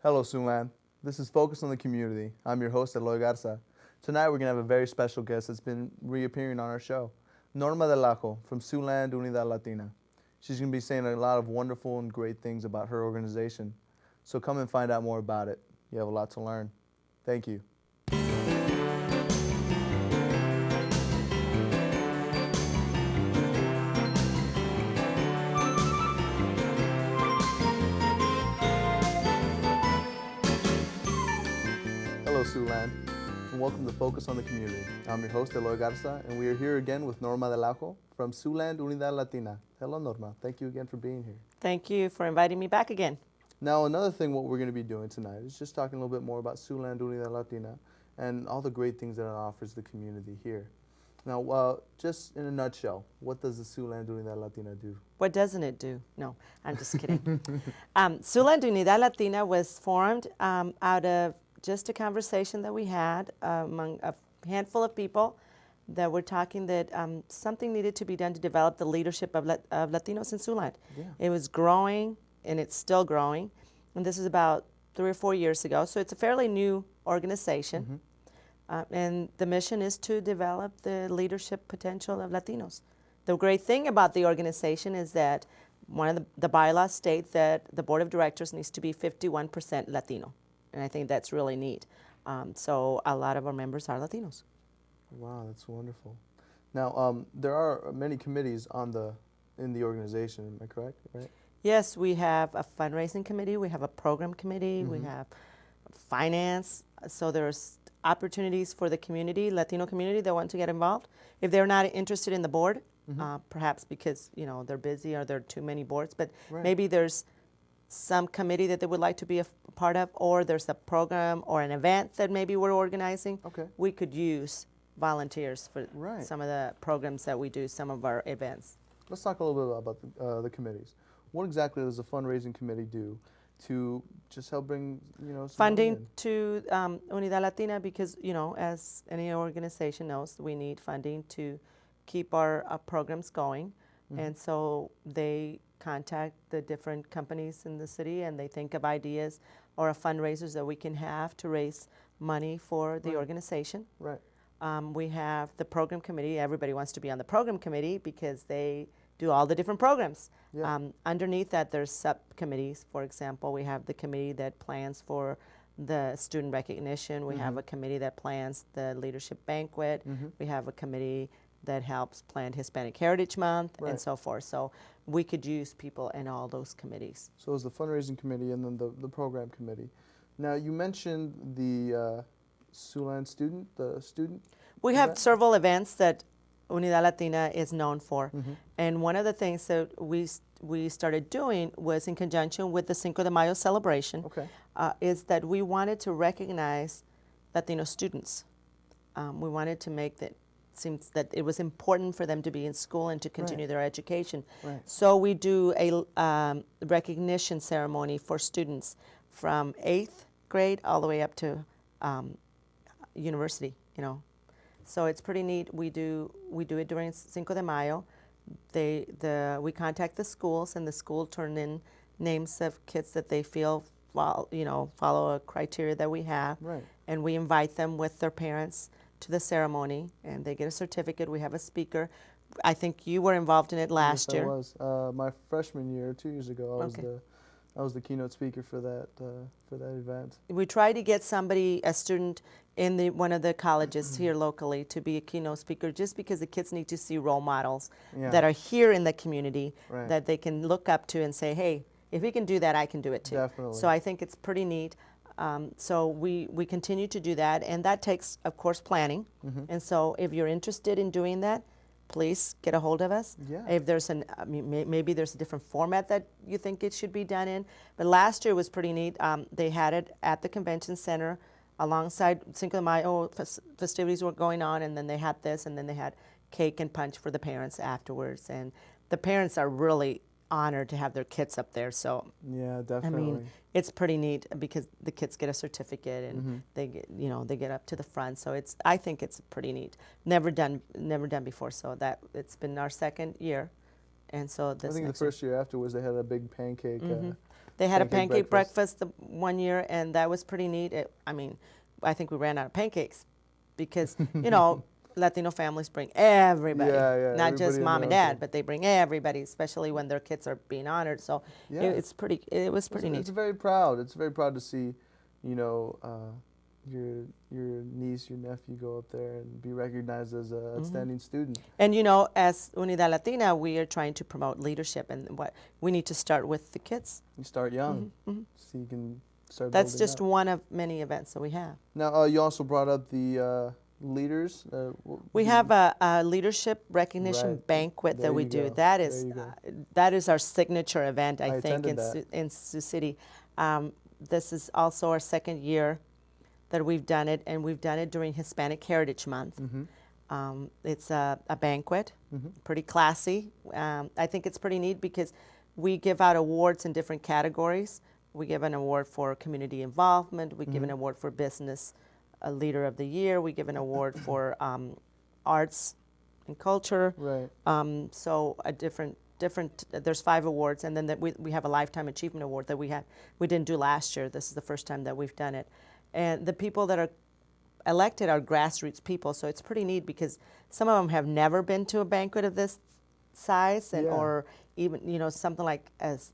Hello, Siouxland. This is Focus on the Community. I'm your host, Eloy Garza. Tonight we're going to have a very special guest that's been reappearing on our show, Norma Del Lajo from Siouxland Unidad Latina. She's going to be saying a lot of wonderful and great things about her organization. So come and find out more about it. You have a lot to learn. Thank you. Hello, Siouxland, and welcome to Focus on the Community. I'm your host, Eloy Garza, and we are here again with Norma Del Lajo from Siouxland Unidad Latina. Hello, Norma. Thank you again for being here. Thank you for inviting me back again. Now, another thing what we're going to be doing tonight is just talking a little bit more about Siouxland Unidad Latina and all the great things that it offers the community here. Now, just in a nutshell, what does the Siouxland Unidad Latina do? What doesn't it do? No, I'm just kidding. Siouxland Unidad Latina was formed out of just a conversation that we had among a handful of people that were talking that something needed to be done to develop the leadership of Latinos in Siouxland. Yeah. It was growing, and it's still growing. And this is about 3 or 4 years ago, so it's a fairly new organization. And the mission is to develop the leadership potential of Latinos. The great thing about the organization is that one of the bylaws state that the board of directors needs to be 51% Latino. And I think that's really neat. So a lot of our members are Latinos. Wow, that's wonderful. Now, there are many committees in the organization, am I correct? Right? Yes, we have a fundraising committee, we have a program committee, we have finance. So there's opportunities for the community, Latino community, that want to get involved. If they're not interested in the board, perhaps because they're busy or there are too many boards, but maybe there's some committee that they would like to be a part of, or there's a program or an event that maybe we're organizing. Okay. We could use volunteers for Right. some of the programs that we do, some of our events. Let's talk a little bit about the committees. What exactly does the fundraising committee do to just help bring, some Funding money in? to Unidad Latina because, as any organization knows, we need funding to keep our programs going. And so they contact the different companies in the city and they think of ideas or fundraisers that we can have to raise money for the organization. Right. We have the program committee. Everybody wants to be on the program committee because they do all the different programs. Yeah. Underneath that, there's subcommittees. For example, we have the committee that plans for the student recognition. We have a committee that plans the leadership banquet. We have a committee that helps plan Hispanic Heritage Month and so forth. So we could use people in all those committees. So it's the fundraising committee and then the program committee. Now, you mentioned the Siouxland student. We have several events that Unidad Latina is known for. And one of the things that we started doing was in conjunction with the Cinco de Mayo celebration, is that we wanted to recognize Latino students. We wanted to make that seems that it was important for them to be in school and to continue their education. So we do a recognition ceremony for students from 8th grade all the way up to university, So it's pretty neat. We do it during Cinco de Mayo. We contact the schools, and the school turn in names of kids that they feel follow a criteria that we have. Right. And we invite them with their parents to the ceremony, and they get a certificate. We have a speaker. I think you were involved in it last year. Yes, I was. My freshman year, 2 years ago, I was the keynote speaker for that event. We try to get a student in one of the colleges here locally to be a keynote speaker, just because the kids need to see role models that are here in the community that they can look up to and say, hey, if he can do that, I can do it too. Definitely. So I think it's pretty neat. So we continue to do that, and that takes, of course, planning. And so if you're interested in doing that, please get a hold of us. Yeah. If there's maybe there's a different format that you think it should be done in. But last year was pretty neat. They had it at the convention center alongside Cinco de Mayo festivities were going on, and then they had this, and then they had cake and punch for the parents afterwards. And the parents are really honored to have their kids up there. So yeah, definitely. I mean, it's pretty neat because the kids get a certificate and they get up to the front. So I think it's pretty neat. Never done before. So it's been our second year, and so this I think the first year afterwards they had a big pancake They had a pancake breakfast one year, and that was pretty neat. I mean, I think we ran out of pancakes because, you know, Latino families bring everybody, not just mom and dad, but they bring everybody, especially when their kids are being honored. So it was pretty neat. It's very proud. It's very proud to see, you know, your niece, your nephew go up there and be recognized as an outstanding student. And you know, as Unidad Latina, we are trying to promote leadership, and what we need to start with the kids. You start young, so you can start. That's just one of many events that we have. Now, you also brought up the leaders. We have a leadership recognition banquet that we do. That is our signature event, I think, in Sioux City. This is also our second year that we've done it, and we've done it during Hispanic Heritage Month. It's a banquet, pretty classy. I think it's pretty neat because we give out awards in different categories. We give an award for community involvement. We give an award for business leader of the year. We give an award for arts and culture. Right. So a different. There's 5 awards, and then we have a lifetime achievement award that we didn't do last year. This is the first time that we've done it. And the people that are elected are grassroots people, so it's pretty neat because some of them have never been to a banquet of this size, or even, you know, something like as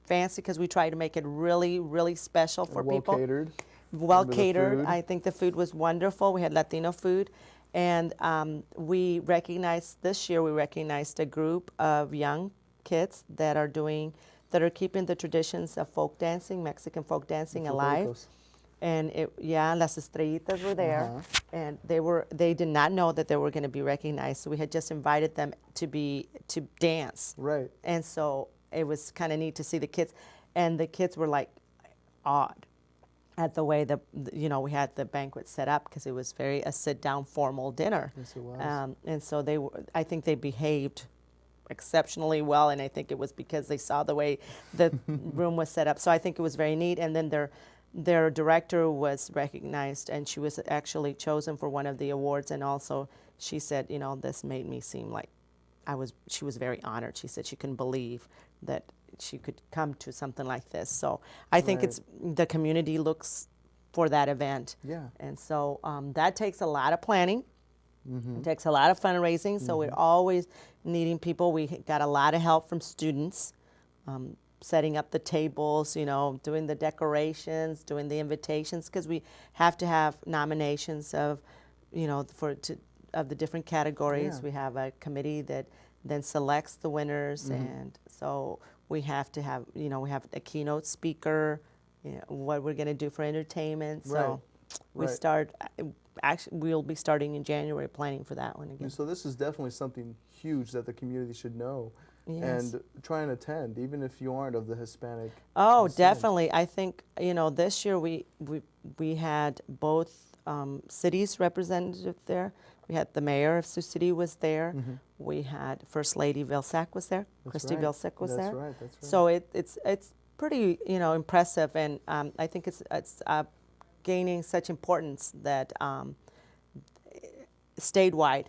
fancy, because we try to make it really, really special for people. Catered. Well catered. I think the food was wonderful. We had Latino food, and we recognized this year. We recognized a group of young kids that are keeping the traditions of folk dancing, Mexican folk dancing, alive. And Las Estrellitas were there, and they did not know that they were going to be recognized. So we had just invited them to dance. Right. And so it was kind of neat to see the kids, and the kids were like awed at the way we had the banquet set up, because it was a sit-down formal dinner. Yes, it was. And so I think they behaved exceptionally well, and I think it was because they saw the way the room was set up. So I think it was very neat. And then their director was recognized, and she was actually chosen for one of the awards. And also she said, you know, this made me seem like she was very honored. She said she couldn't believe that she could come to something like this. So I think the community looks for that event. Yeah. And so that takes a lot of planning. It takes a lot of fundraising. So we're always needing people. We got a lot of help from students, setting up the tables, you know, doing the decorations, doing the invitations, because we have to have nominations of, you know, of the different categories. We have a committee that then selects the winners, and so we have to have, you know, we have a keynote speaker, you know, what we're going to do for entertainment. So we'll be starting in January planning for that one again. And so this is definitely something huge that the community should know. Yes. And try and attend, even if you aren't of the Hispanic. Oh, definitely. I think, you know, this year we had both cities represented there. We had the mayor of Sioux City was there. We had First Lady Vilsack was there. Christy Vilsack was there. That's right. So it's pretty, you know, impressive, and I think it's gaining such importance that statewide,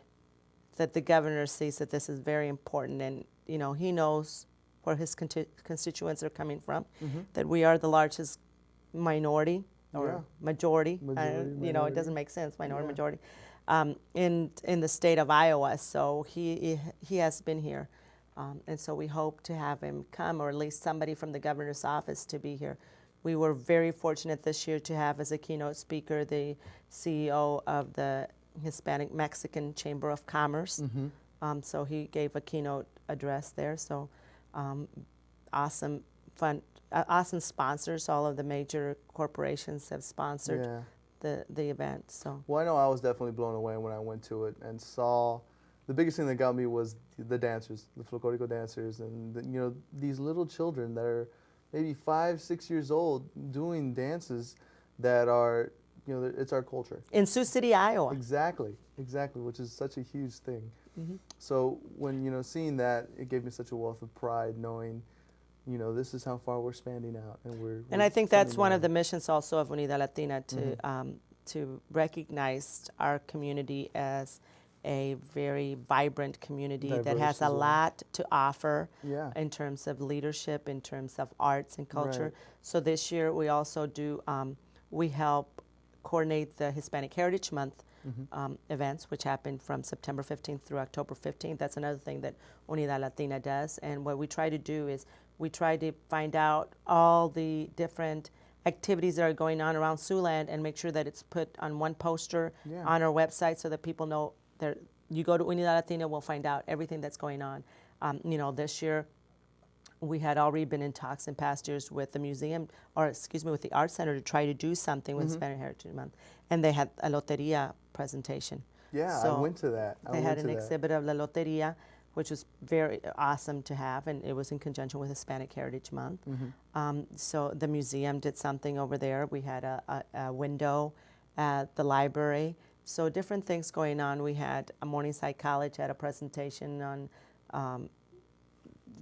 that the governor sees that this is very important, and you know, he knows where his constituents are coming from, that we are the largest minority or majority. You know, it doesn't make sense, minority, majority, in the state of Iowa. So he has been here, and so we hope to have him come, or at least somebody from the governor's office to be here. We were very fortunate this year to have as a keynote speaker the CEO of the Hispanic Mexican Chamber of Commerce. So he gave a keynote address there. So awesome sponsors. All of the major corporations have sponsored the event. So. Well, I know I was definitely blown away when I went to it and saw. The biggest thing that got me was the dancers, the folklorico dancers, and you know, these little children that are maybe 5, 6 years old doing dances that are, you know, it's our culture. In Sioux City, Iowa. Exactly, which is such a huge thing. So when, you know, seeing that, it gave me such a wealth of pride, knowing, you know, this is how far we're expanding out, and I think that's one of the missions also of Unidad Latina, to recognize our community as a very vibrant community that Diverse has a as well. lot to offer Yeah. in terms of leadership, in terms of arts and culture. Right. So this year we also do, we help coordinate the Hispanic Heritage Month events, which happen from September 15th through October 15th. That's another thing that Unidad Latina does. And what we try to do is we try to find out all the different activities that are going on around Siouxland and make sure that it's put on one poster Yeah. on our website so that people know that you go to Unidad Latina, we'll find out everything that's going on. You know, this year we had already been in talks in past years with the museum, or excuse me, with the art center to try to do something with Hispanic Heritage Month, and they had a loteria presentation. Yeah, So I went to that. they had an exhibit of La Loteria, which was very awesome to have, and it was in conjunction with Hispanic Heritage Month. So the museum did something over there. We had a window at the library. So different things going on. We had a Morningside College had a presentation on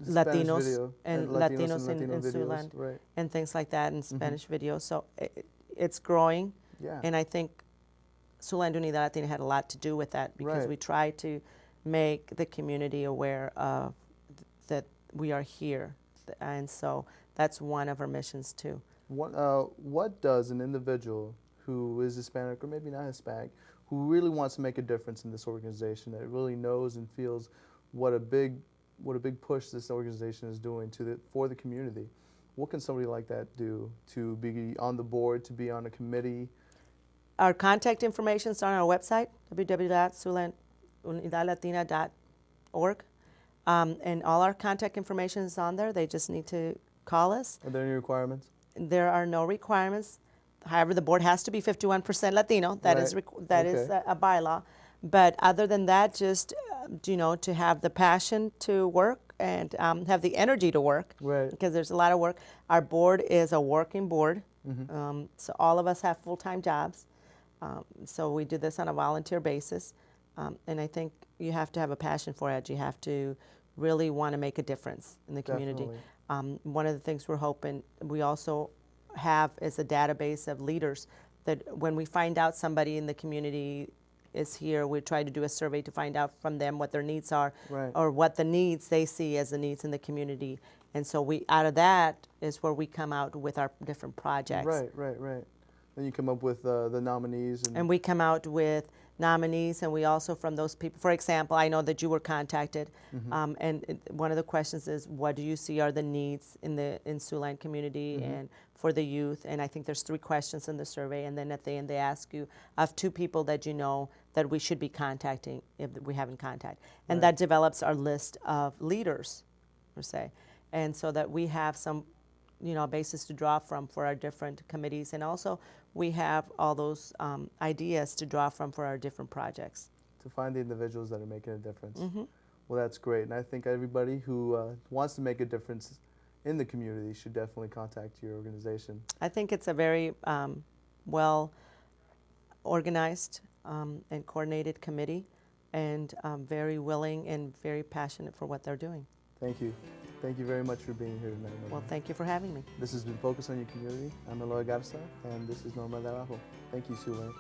Latinos and Latinos in Siouxland, right. and things like that, and Spanish videos. So it's growing, Yeah. and I think Siouxland Unidad Latina had a lot to do with that because Right. we try to make the community aware of that we are here, and so that's one of our missions too. What does an individual who is Hispanic or maybe not Hispanic, who really wants to make a difference in this organization, that really knows and feels what a big push this organization is doing for the community, what can somebody like that do to be on the board, to be on a committee? Our contact information is on our website, www.siouxlandunidadlatina.org, and all our contact information is on there. They just need to call us. Are there any requirements? There are no requirements. However, the board has to be 51% Latino. That is a bylaw. But other than that, just you know, to have the passion to work and have the energy to work, Right. because there's a lot of work. Our board is a working board, so all of us have full-time jobs. So we do this on a volunteer basis, and I think you have to have a passion for it. You have to really want to make a difference in the community. One of the things we're hoping we also have is a database of leaders that when we find out somebody in the community is here, we try to do a survey to find out from them what their needs are, Right. or what the needs they see as the needs in the community. And so we, out of that is where we come out with our different projects. Right. Then you come up with the nominees. And we come out with nominees, and we also from those people, for example, I know that you were contacted, and one of the questions is, what do you see are the needs in the Siouxland community and for the youth? And I think there's 3 questions in the survey, and then at the end they ask you of 2 people that you know that we should be contacting if we haven't contact. And that develops our list of leaders, per se. And so that we have some, you know, basis to draw from for our different committees, and also we have all those ideas to draw from for our different projects. To find the individuals that are making a difference. Well, that's great, and I think everybody who wants to make a difference in the community should definitely contact your organization. I think it's a very well organized and coordinated committee, and very willing and very passionate for what they're doing. Thank you. Thank you very much for being here tonight. Norma. Well, thank you for having me. This has been Focus on Your Community. I'm Eloy Garza, and this is Norma de Abajo. Thank you, Siouxland.